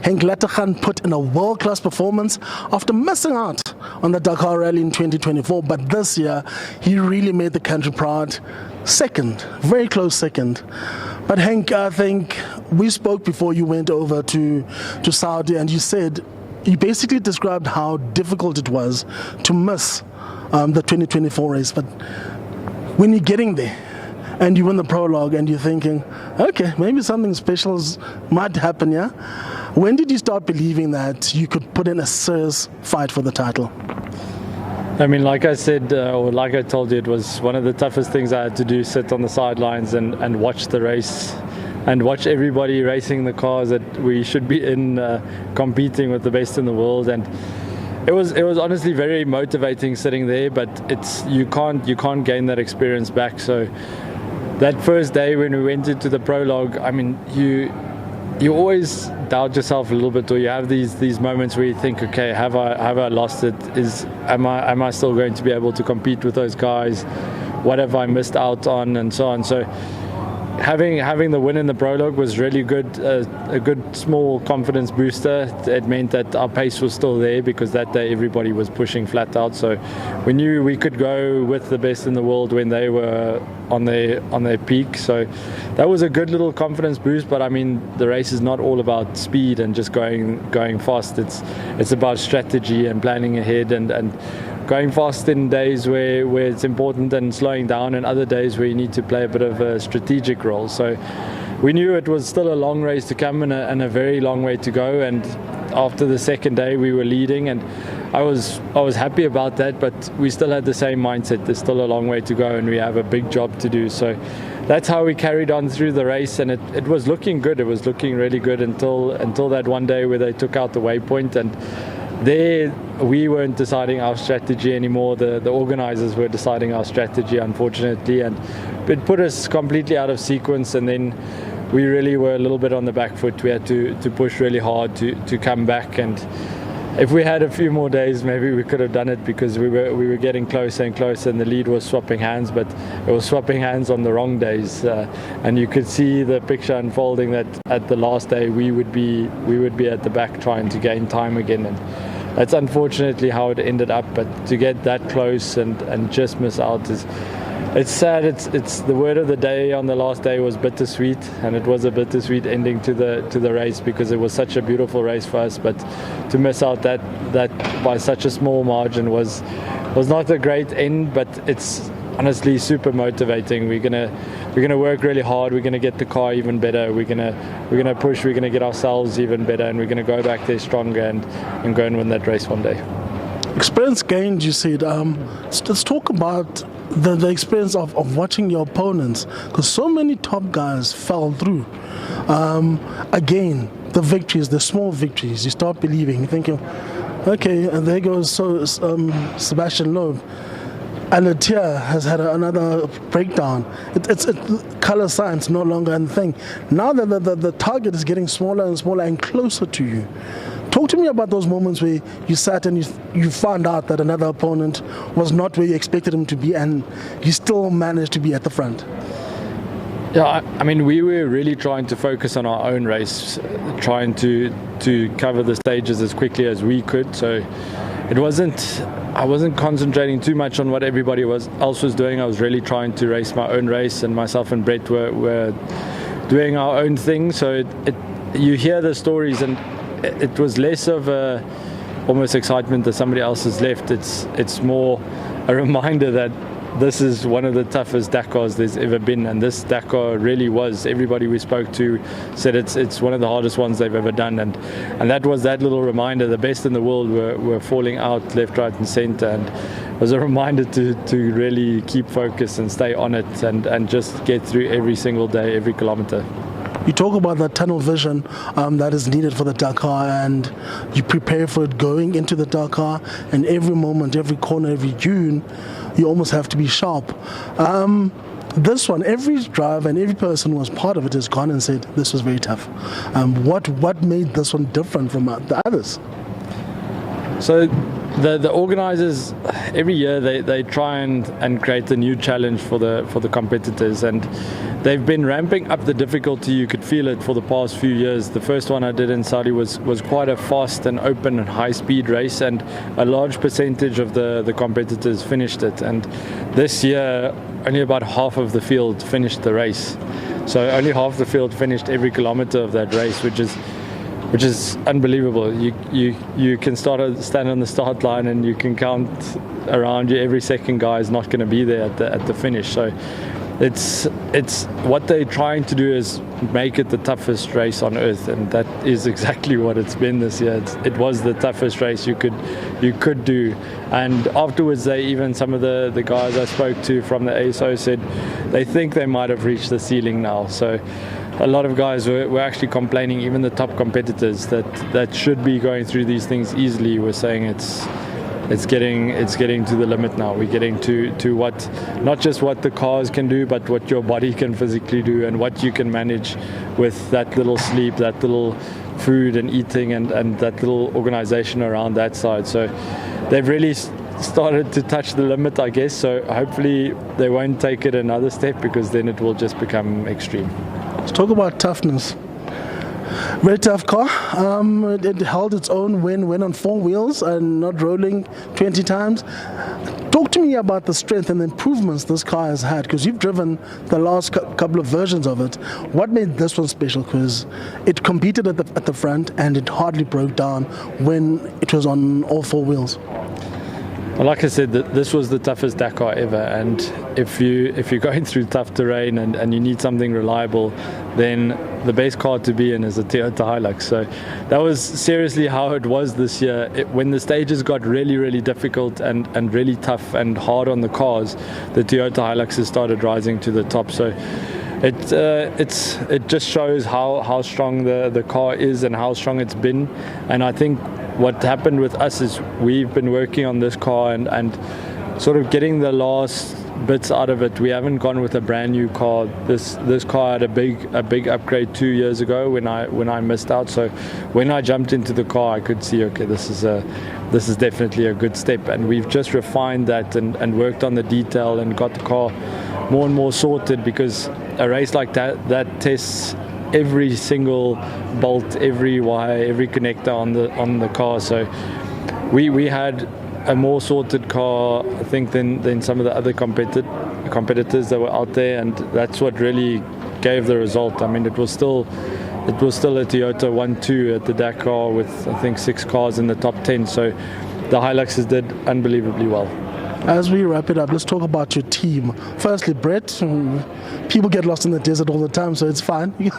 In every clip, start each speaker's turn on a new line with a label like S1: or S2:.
S1: Henk Lategan put in a world-class performance after missing out on the Dakar Rally in 2024, but this year he really made the country proud. Second, very close second. But Henk, I think we spoke before you went over to Saudi, and you basically described how difficult it was to miss the 2024 race. But when you're getting there and you win the prologue and you're thinking, okay, maybe something special might happen, yeah? When did you start believing that you could put in a serious fight for the title?
S2: I mean, like I said, or like I told you, it was one of the toughest things I had to do, sit on the sidelines and watch the race and watch everybody racing the cars that we should be in, competing with the best in the world. And it was honestly very motivating sitting there, but you can't gain that experience back. So that first day when we went into the prologue, I mean, you always doubt yourself a little bit, or you have these moments where you think, okay, have I lost it? Am I still going to be able to compete with those guys? What have I missed out on, and so on? So having the win in the prologue was really good, a good small confidence booster. It meant that our pace was still there, because that day everybody was pushing flat out. So we knew we could go with the best in the world when they were on their peak. So that was a good little confidence boost. But I mean, the race is not all about speed and just going fast. It's about strategy and planning ahead and going fast in days where it's important, and slowing down in other days where you need to play a bit of a strategic role. So we knew it was still a long race to come and a very long way to go. And after the second day we were leading, and I was happy about that, but we still had the same mindset. There's still a long way to go and we have a big job to do. So that's how we carried on through the race, and it was looking good. It was looking really good until that one day where they took out the waypoint, and there we weren't deciding our strategy anymore. The organizers were deciding our strategy, unfortunately, and it put us completely out of sequence. And then we really were a little bit on the back foot. We had to push really hard to come back, and if we had a few more days, maybe we could have done it, because we were getting closer and closer, and the lead was swapping hands, but it was swapping hands on the wrong days, and you could see the picture unfolding that at the last day we would be at the back trying to gain time again. And that's unfortunately how it ended up. But to get that close and just miss out it's sad. It's the word of the day on the last day was bittersweet, and it was a bittersweet ending to the race, because it was such a beautiful race for us. But to miss out that by such a small margin was not a great end, but it's honestly super motivating. We're gonna work really hard. We're gonna get the car even better. We're gonna push. We're gonna get ourselves even better, and we're gonna go back there stronger and go and win that race one day.
S1: Experience gained, you said. Let's talk about the experience of watching your opponents, because so many top guys fell through. Again, the victories, the small victories, you start believing, thinking, okay, and there goes Sebastian Loeb. Alatia has had another breakdown. It's color science no longer a thing. Now that the target is getting smaller and smaller and closer to you. Talk to me about those moments where you sat and you found out that another opponent was not where you expected him to be, and you still managed to be at the front.
S2: Yeah, I mean, we were really trying to focus on our own race, trying to cover the stages as quickly as we could. So I wasn't concentrating too much on what everybody else was doing. I was really trying to race my own race, and myself and Brett were doing our own thing. So you hear the stories, and it was less of almost excitement that somebody else has left. It's more a reminder that this is one of the toughest Dakars there's ever been, and this Dakar really was. Everybody we spoke to said it's one of the hardest ones they've ever done, and that was that little reminder. The best in the world were falling out left, right and centre, and it was a reminder to really keep focused and stay on it and just get through every single day, every kilometre.
S1: You talk about that tunnel vision that is needed for the Dakar, and you prepare for it going into the Dakar, and every moment, every corner, every dune, you almost have to be sharp. This one, every driver and every person who was part of it has gone and said this was very tough. What made this one different from the others?
S2: So the organizers, every year they try and create a new challenge for the competitors, and they've been ramping up the difficulty. You could feel it for the past few years. The first one I did in Saudi was quite a fast and open and high speed race, and a large percentage of the competitors finished it. And this year only about half of the field finished the race. So only half the field finished every kilometer of that race, which is unbelievable. You can stand on the start line and you can count around you. Every second guy is not going to be there at the finish. So it's what they're trying to do is make it the toughest race on earth, and that is exactly what it's been this year. It was the toughest race you could do. And afterwards, some of the guys I spoke to from the ASO said they think they might have reached the ceiling now. So a lot of guys were actually complaining, even the top competitors that should be going through these things easily were saying it's getting to the limit now. We're getting to what, not just what the cars can do, but what your body can physically do and what you can manage with that little sleep, that little food and eating, and that little organization around that side. So they've really started to touch the limit, I guess. So hopefully they won't take it another step, because then it will just become extreme.
S1: Let's talk about toughness. Very tough car. It held its own when went on 4 wheels and not rolling 20 times. Talk to me about the strength and the improvements this car has had, because you've driven the last couple of versions of it. What made this one special? Because it competed at the front and it hardly broke down when it was on all 4 wheels.
S2: Well, like I said, this was the toughest Dakar ever, and if you're going through tough terrain and you need something reliable, then the best car to be in is a Toyota Hilux. So that was seriously how it was this year. When the stages got really, really difficult and really tough and hard on the cars, the Toyota Hiluxes started rising to the top. So it just shows how strong the car is and how strong it's been. And I think what happened with us is we've been working on this car and sort of getting the last bits out of it. We haven't gone with a brand new car. This car had a big upgrade 2 years ago when I missed out. So when I jumped into the car, I could see, okay, this is definitely a good step. And we've just refined that and worked on the detail and got the car more and more sorted, because a race like that tests every single bolt, every wire, every connector on the car. So we had a more sorted car, I think, than some of the other competitors that were out there, and that's what really gave the result. I mean, it was still a Toyota 1-2 at the Dakar with, I think, 6 cars in the top 10. So the Hiluxes did unbelievably well.
S1: As we wrap it up, let's talk about your team. Firstly, Brett, people get lost in the desert all the time, so it's fine. You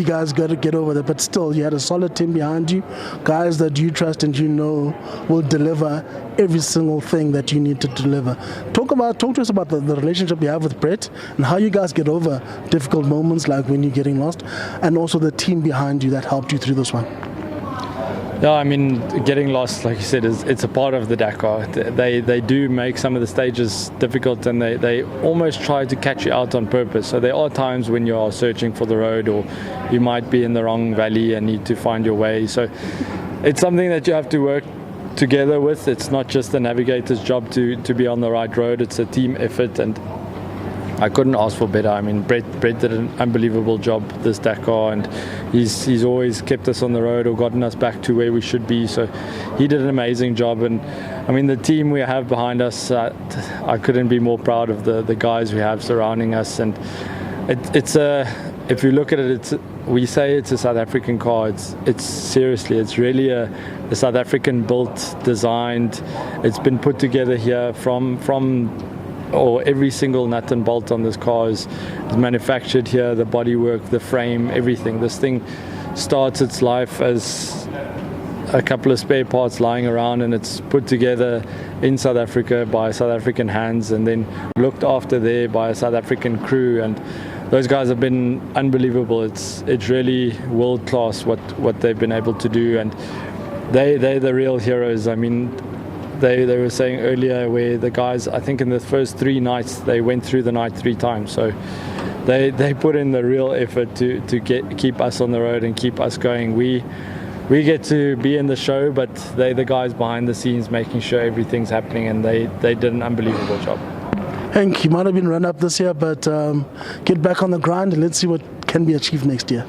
S1: guys got to get over that, but still, you had a solid team behind you, guys that you trust and you know will deliver every single thing that you need to deliver. Talk to us about the relationship you have with Brett and how you guys get over difficult moments like when you're getting lost, and also the team behind you that helped you through this one.
S2: Yeah, I mean, getting lost, like you said, it's a part of the Dakar. They do make some of the stages difficult, and they almost try to catch you out on purpose. So there are times when you are searching for the road, or you might be in the wrong valley and need to find your way. So it's something that you have to work together with. It's not just the navigator's job to be on the right road. It's a team effort, and I couldn't ask for better. I mean, Brett did an unbelievable job this Dakar, and he's always kept us on the road or gotten us back to where we should be. So he did an amazing job. And I mean, the team we have behind us, I couldn't be more proud of the guys we have surrounding us. And if you look at it, we say it's a South African car. It's really a South African built, designed. It's been put together here or every single nut and bolt on this car is manufactured here, the bodywork, the frame, everything. This thing starts its life as a couple of spare parts lying around, and it's put together in South Africa by South African hands and then looked after there by a South African crew. And those guys have been unbelievable. It's really world class what they've been able to do, and they're the real heroes. I mean, They were saying earlier where the guys, I think in the first 3 nights, they went through the night 3 times. So they put in the real effort to keep us on the road and keep us going. we get to be in the show, but they're the guys behind the scenes making sure everything's happening, and they did an unbelievable job.
S1: Henk, you might have been run up this year, but get back on the grind and let's see what can be achieved next year.